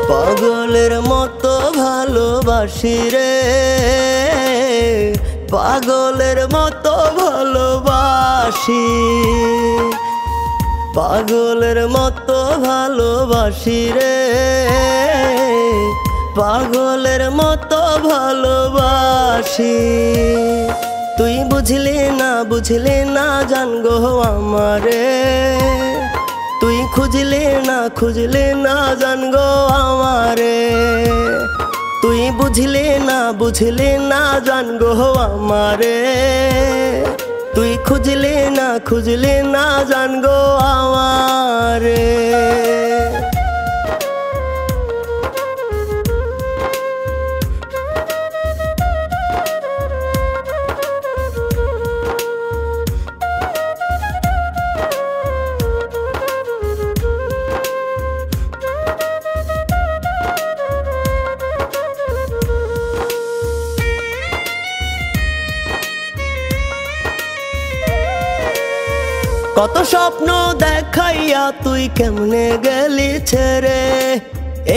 পাগলের মতো ভালোবাসি রে, পাগলের মতো ভালোবাসি, পাগলের মতো ভালোবাসি রে, পাগলের মতো ভালোবাসি। তুই বুঝলি না জান গো আমারে, তুই খুঁজলে না জান গো আমারে, তুই বুঝলে না জান গো আমারে, তুই খুঁজলে না জান গো আমারে। কত স্বপ্ন দেখাইয়া তুই কেমনে গেলি ছেড়ে,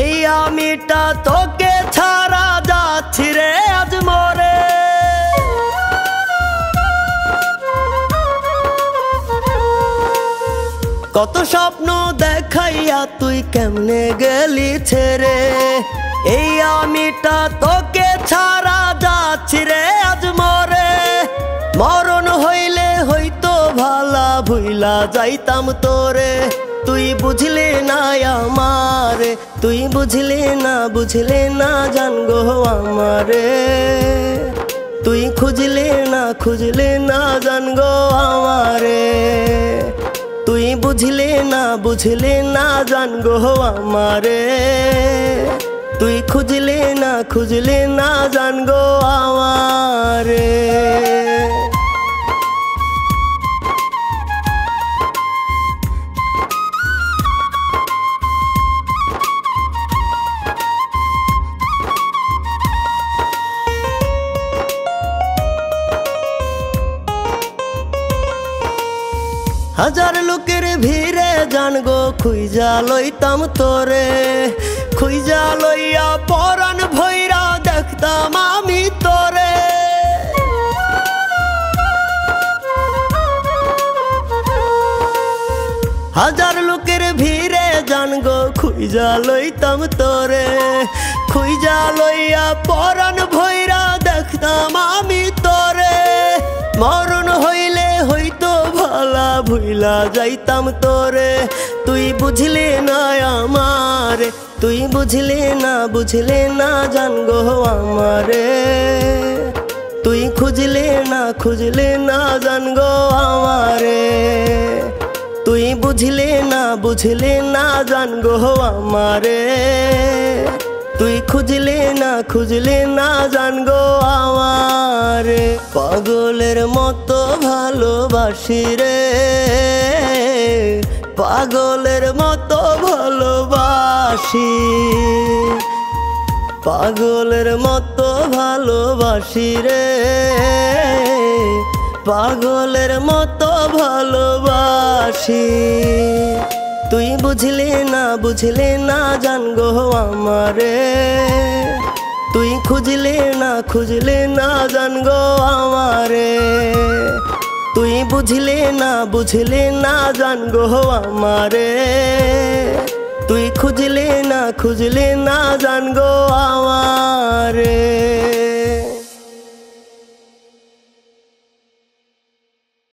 এই আমিটা তোকে ছাড়া যাচ্ছি রে আজ মরে। কত স্বপ্ন দেখাইয়া তুই কেমনে গেলি ছেড়ে, এই আমিটা তোকে ছাড়া যাচ্ছি রে আজ মরে। মরণ হইলে হইতো ভালা ভুইলা যাইতাম তোরে, তুই বুঝলে না আমারে, তুই বুঝলে না জান গো আমারে, তুই খুঁজলে না জান গো আমারে, তুই বুঝলে না জান গো আমারে, তুই খুঁজলে না জান গো আমারে। হাজার লোকের ভিড়ে জান গো খুঁজা লইতাম তোরে, খুঁজা লইয়া পরাণ ভৈরা দেখতাম আমি তোরে। হাজার লোকের ভিড়ে জান গো খুঁজা লইতাম তোরে, খুঁজা লইয়া পরাণ ভৈরা দেখতাম আমি তোরে। মরণ হইলে হইতো ভালা ভুইলা যাইতাম তোরে, তুই বুঝলে না আমারে, তুই বুঝলে না জান গো আমারে, তুই খুঁজলে না জান গো আমারে, তুই বুঝলে না জান গো আমারে, তুই খুঁজলে না জান গো আমারে। পাগলের মতো ভালোবাসি রে, পাগলের মতো ভালোবাসি, পাগলের মতো ভালোবাসি রে, পাগলের মতো ভালোবাসি। তুই বুঝলে না জান গো আমারে, তুই খুঁজলে না জান গো আমারে, তুই বুঝলে না জান গো আমারে, তুই খুঁজলে না জান গো আমারে।